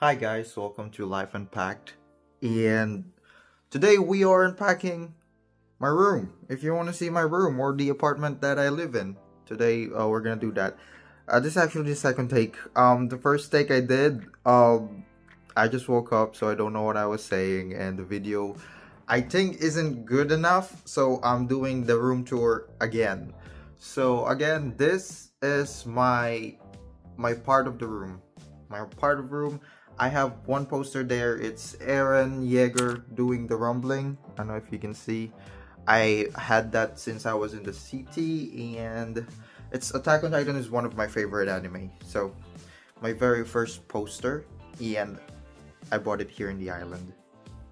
Hi guys, welcome to Life Unpacked, and today we are unpacking my room. If you want to see my room or the apartment that I live in, today we're gonna do that. This is actually the second take. The first take I did, I just woke up, so I don't know what I was saying, and the video I think isn't good enough, so I'm doing the room tour again. So again, this is my part of the room. My part of the room. I have one poster there. It's Eren Yeager doing the rumbling. I don't know if you can see. I had that since I was in the CT, and it's Attack on Titan is one of my favorite anime. So my very first poster, and I bought it here in the island.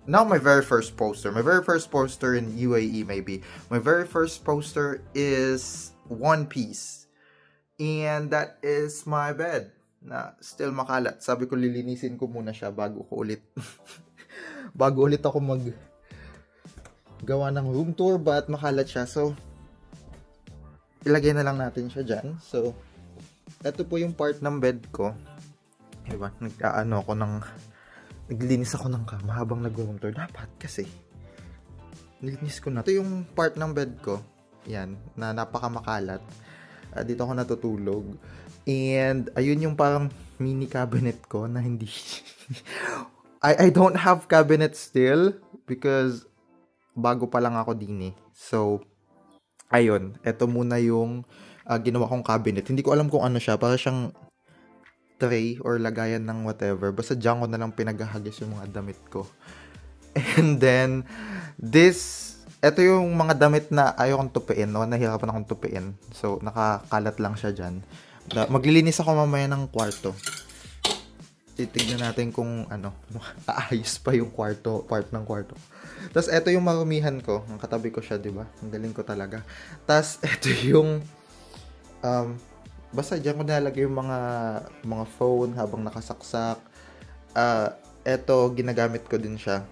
Not my very first poster. My very first poster in UAE maybe. My very first poster is One Piece. And that is my bed na still makalat. Sabi ko lilinisin ko muna siya bago ko ulit bago ulit ako gawa ng room tour, but makalat siya. So ilagay na lang natin siya dyan. So ito po yung part ng bed ko. Diba? Naglinis ako ng kama habang nag-room tour. Dapat kasi nilinis ko na. Ito yung part ng bed ko. Yan, na napakamakalat. Dito ako natutulog. And ayun yung parang mini cabinet ko na hindi I don't have cabinet still because bago pa lang ako din eh. So ayun, eto muna yung ginawa kong cabinet. Hindi ko alam kung ano siya, para siyang tray or lagayan ng whatever. Basta diyan ko na lang pinaghahagis yung mga damit ko. And then eto yung mga damit na ayokong tupiin, no? Nahihirapan akong tupiin. So nakakalat lang siya diyan. Maglilinis ako mamaya ng kwarto. Titignan natin kung aayos pa yung part ng kwarto. Tapos eto yung marumihan ko. Ang katabi ko siya, 'di ba? Ang galing ko talaga. Tapos eto yung basta diyan ko nilalagay yung mga phone habang nakasaksak. Eto ginagamit ko din siya.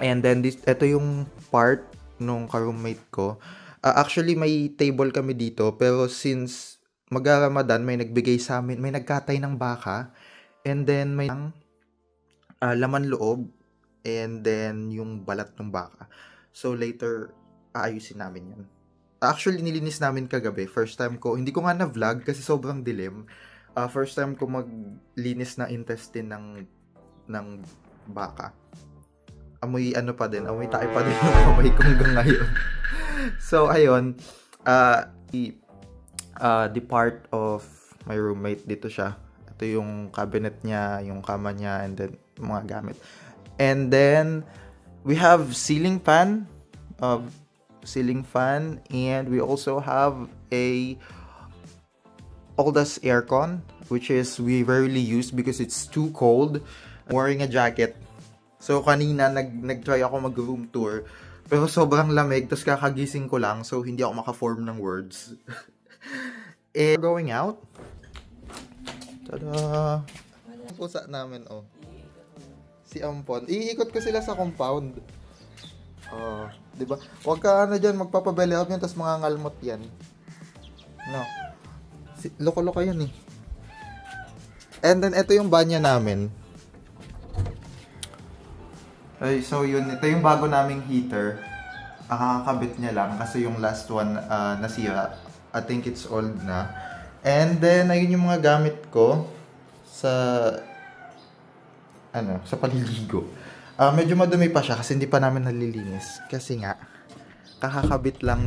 And then eto yung part nung ka-roommate ko. Actually may table kami dito, pero since mag-Ramadan, may nagbigay sa amin, may nagkatay ng baka, and then may laman loob, and then yung balat ng baka. So later, aayusin namin yan. Actually, nilinis namin kagabi. First time ko, hindi ko nga na-vlog kasi sobrang dilim. First time ko maglinis ng intestine ng baka. Amoy amoy tayo pa din yung kamay ko hanggang ngayon. So, ayun. The part of my roommate, dito siya. Ito yung cabinet niya, yung kama niya, and then mga gamit. And then we have ceiling fan, and we also have a oldest aircon, which is we rarely use because it's too cold. I'm wearing a jacket. So kanina nag-try ako mag-room tour, pero sobrang lamig, tapos kakagising ko lang, so hindi ako maka-form ng words. And going out. Tada! Pusa namin, oh. Si Ampon. Iikot ko sila sa compound. Diba? Huwag ka dyan, magpapabelly out yan, tapos mangangalmot yan. No. Loko-loko yan eh. And then, ito yung banya namin. Ay, so yun, ito yung bago naming heater. Kakakabit niya lang kasi yung last one nasira. I think it's old na. And then, ayun yung mga gamit ko sa paliligo. Medyo madumi pa siya kasi hindi pa namin nalilinis. Kasi nga, kakakabit lang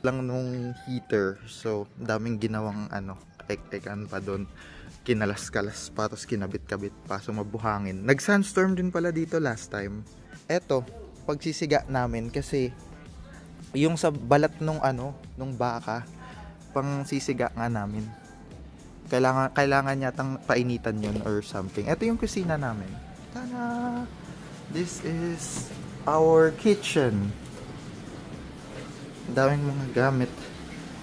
nung heater. So, daming ginawang ek-ekan pa doon. Kinalas-kalas pa, tapos kinabit-kabit pa. So, mabuhangin. Nag-sandstorm din pala dito last time. Eto, pagsisiga namin kasi yung sa balat nung baka, pang sisiga nga namin. Kailangan yatang painitan yun or something. Ito yung kusina namin. Tada! This is our kitchen. Daming mga gamit.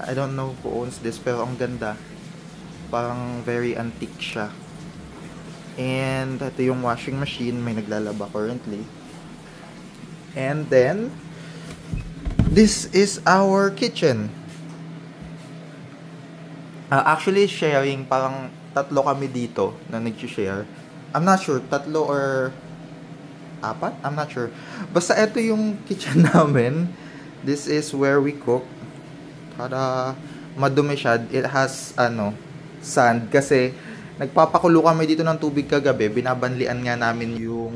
I don't know who owns this, pero ang ganda. Parang very antique siya. And ito yung washing machine. May naglalaba currently. And then this is our kitchen. Actually, sharing, parang tatlo kami dito na nag-share. I'm not sure, tatlo or apat? I'm not sure. Basta ito yung kitchen namin. This is where we cook. Para madumi siya. It has, sand. Kasi, nagpapakulo kami dito ng tubig kagabi. Binabanlian nga namin yung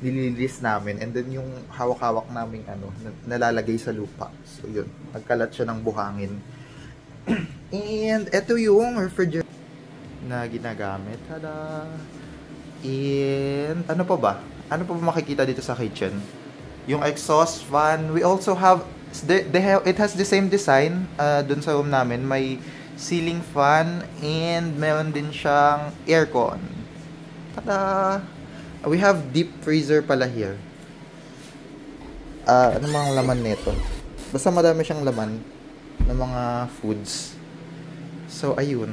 nililis namin. And then, yung hawak-hawak namin, nalalagay sa lupa. So, yun. Nagkalat siya ng buhangin. And, ito yung refrigerator na ginagamit. Tada! And, ano pa ba? Ano pa ba makikita dito sa kitchen? Yung exhaust fan. We also have, it has the same design dun sa room namin. May ceiling fan and meron din siyang aircon. Tada! We have deep freezer pala here. Ano mga laman nito? Basta madami siyang laman ng mga foods. So, ayun.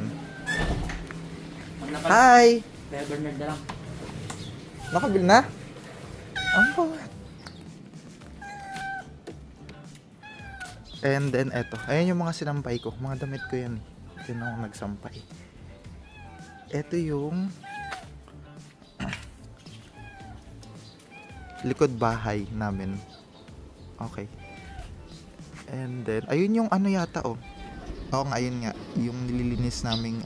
Hi! Bernard na lang. Nakabil na? Ang And then, eto. Ayan yung mga sinampay ko. Mga damit ko yan. Yan ako nagsampay. Eto yung likod bahay namin. Okay. And then, ayun yung yata, oh. Oo nga, ayun nga. Yung nililinis naming,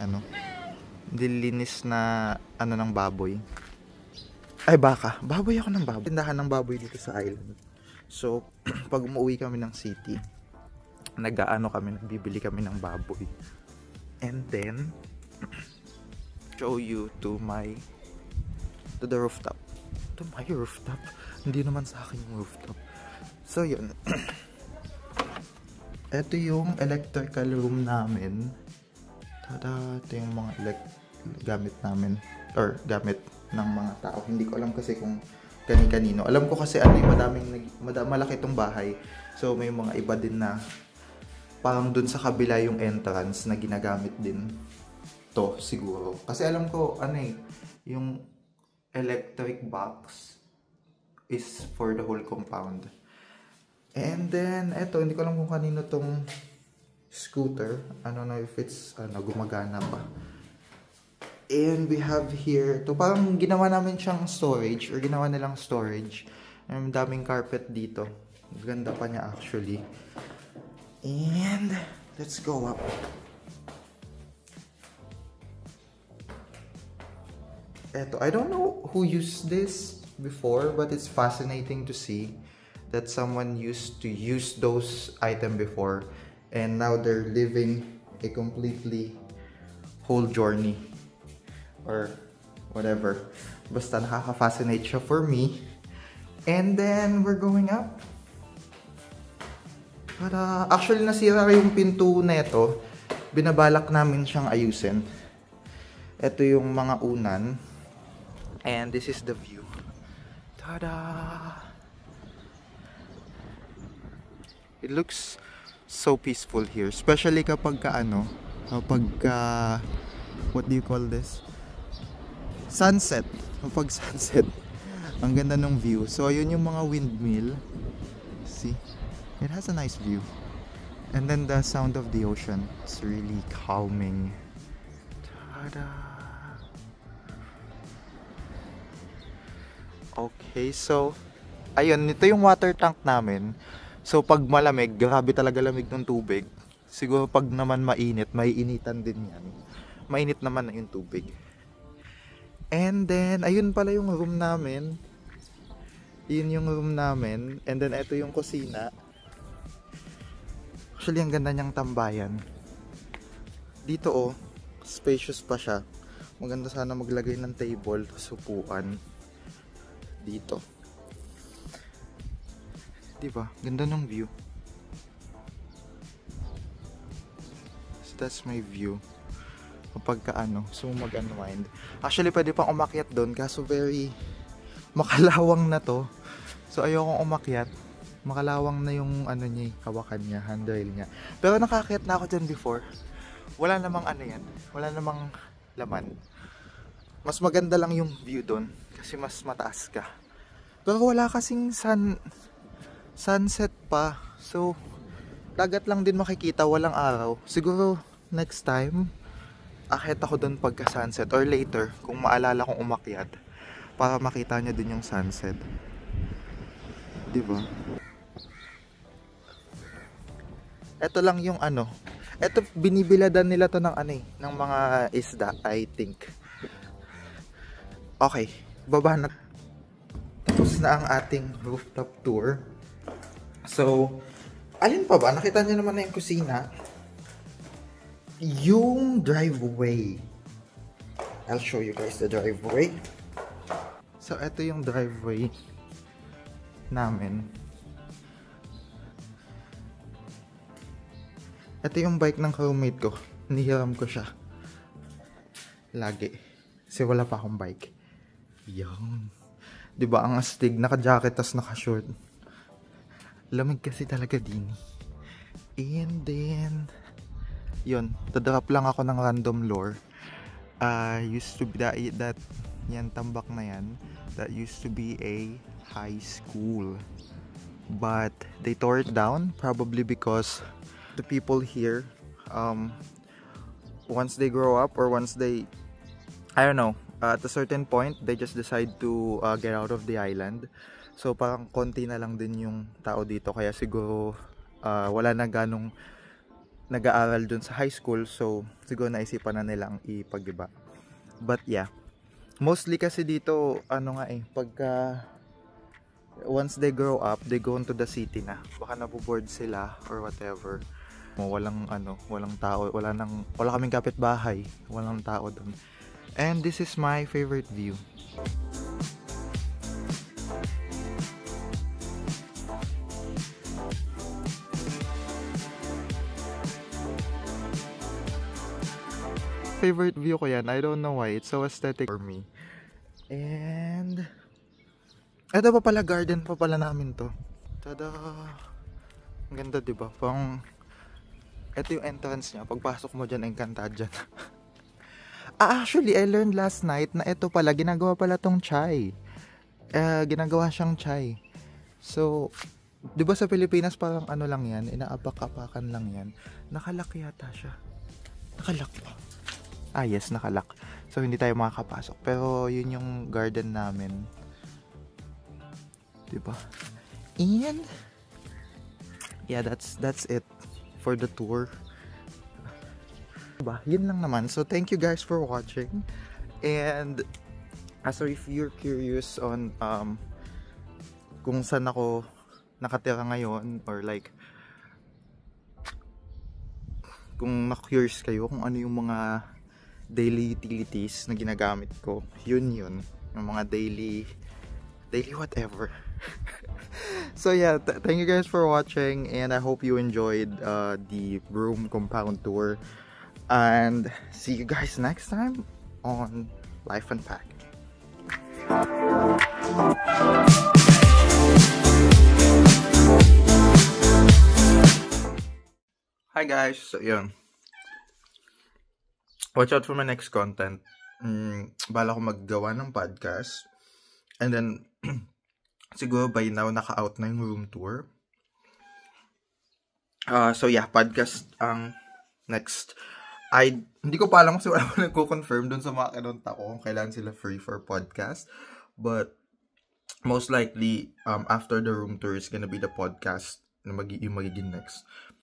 nililinis na, ng baboy. Ay, baka. Baboy ako ng baboy. Tindahan ng baboy dito sa island. So, pag umuwi kami ng city, nagbibili kami ng baboy. And then, show you to the rooftop. To my rooftop. Hindi naman sa akin yung rooftop. So, yun. Ito yung electrical room namin. Tada! Ito yung mga gamit namin. Or, gamit ng mga tao. Hindi ko alam kasi kung kani-kanino. Alam ko kasi malaki itong bahay. So, may mga iba din na parang dun sa kabila yung entrance na ginagamit din to siguro. Kasi alam ko, yung electric box is for the whole compound. And then, eto, hindi ko alam kung kanino tong scooter. I don't know if it's, gumagana pa. And we have here, to parang ginawa namin siyang storage, or ginawa nilang storage. Ang daming carpet dito. Ganda pa niya actually. And, let's go up. Eto, I don't know who used this before, but it's fascinating to see that someone used to use those items before and now they're living a completely whole journey or whatever. Basta nakaka-fascinate siya for me. And then we're going up. Actually nasira yung pinto neto. Binabalak namin siyang ayusin. Ito yung mga unan. And this is the view. Tada! It looks so peaceful here, especially kapag what do you call this? Sunset. Kapag sunset, ang ganda ng view. So ayun yung mga windmill. See? It has a nice view. And then the sound of the ocean. It's really calming. Tada! Okay, so ayun, ito yung water tank namin. So pag malamig, grabe talaga lamig ng tubig. Siguro pag naman mainit, maiinitan din yan. Mainit naman na yung tubig. And then, ayun pala yung room namin. Yun yung room namin. And then, ito yung kusina. Actually, ang ganda niyang tambayan. Dito, oh, spacious pa siya. Maganda sana maglagay ng table, upuan. Dito. Diba? Ganda ng view. So, that's my view. Kapag so mag-unwind. Actually, pwede pang umakyat doon, kaso very makalawang na to. So, ayokong umakyat. Makalawang na yung niya, hawakan niya, handrail niya. Pero nakakyat na ako dyan before. Wala namang yan. Wala namang laman. Mas maganda lang yung view doon, kasi mas mataas ka. Pero wala kasing sunset pa. So, dagat lang din makikita, walang araw. Siguro, next time, Akit ako doon pagka sunset or later kung maalala kong umakyat para makita nyo din yung sunset. Diba? Ito lang yung ano. Ito binibiladan nila to ng ng mga isda, I think. Okay, baba na. Tapos na ang ating rooftop tour. So, alin pa ba? Nakita nyo naman na yung kusina. Yung driveway. I'll show you guys the driveway. So, ito yung driveway namin. Ito yung bike ng roommate ko. Nihiram ko siya. Lagi. Kasi wala pa akong bike. Yan. Diba ang astig? Naka-jacket tas naka-short. Lamig kasi talaga din. And then, yun. Tadrop lang ako ng random lore. Used to be that yan tambak na yan. That used to be a high school. But they tore it down. Probably because the people here, once they grow up or once they, I don't know, at a certain point, they just decide to get out of the island. So parang konti na lang din yung tao dito. Kaya siguro wala na ganong nag-aaral dun sa high school. So siguro naisipan na nilang ipag-iba. But yeah, mostly kasi dito, pagka once they grow up, they go into the city na. Baka naboboard sila or whatever. Walang tao, wala kaming kapitbahay, walang tao doon. And this is my favorite view. Favorite view ko yan. I don't know why. It's so aesthetic for me. And eto pa pala, garden pa pala namin to. Tada! Ang ganda, diba? Ito yung entrance niya. Pagpasok mo dyan, Encantadia na. Actually, I learned last night na ito pala, ginagawa pala tong chai. Ginagawa siyang chai. So, di ba sa Pilipinas parang lang yan, inaapak-apakan lang yan. Nakalak yata siya. Nakalak pa. Yes, nakalak. So, hindi tayo makakapasok. Pero, yun yung garden namin. Di ba? And, yeah, that's it for the tour. Diba? Yun lang naman. So, thank you guys for watching. And, so if you're curious on kung saan ako nakatira ngayon, or like, kung na-curious kayo kung ano yung mga daily utilities na ginagamit ko, yun. Yung mga daily whatever. So yeah, thank you guys for watching, and I hope you enjoyed the room compound tour, and see you guys next time on Life Unpacked. Hi guys, so yun, watch out for my next content. Bala ko maggawa ng podcast, and then siguro by now naka-out na yung room tour. So yeah, podcast ang next. Hindi ko pa alam kasi wala ko nagko-confirm dun sa mga kinonta ko kung kailan sila free for podcast. But most likely, after the room tour is gonna be the podcast na magiging next.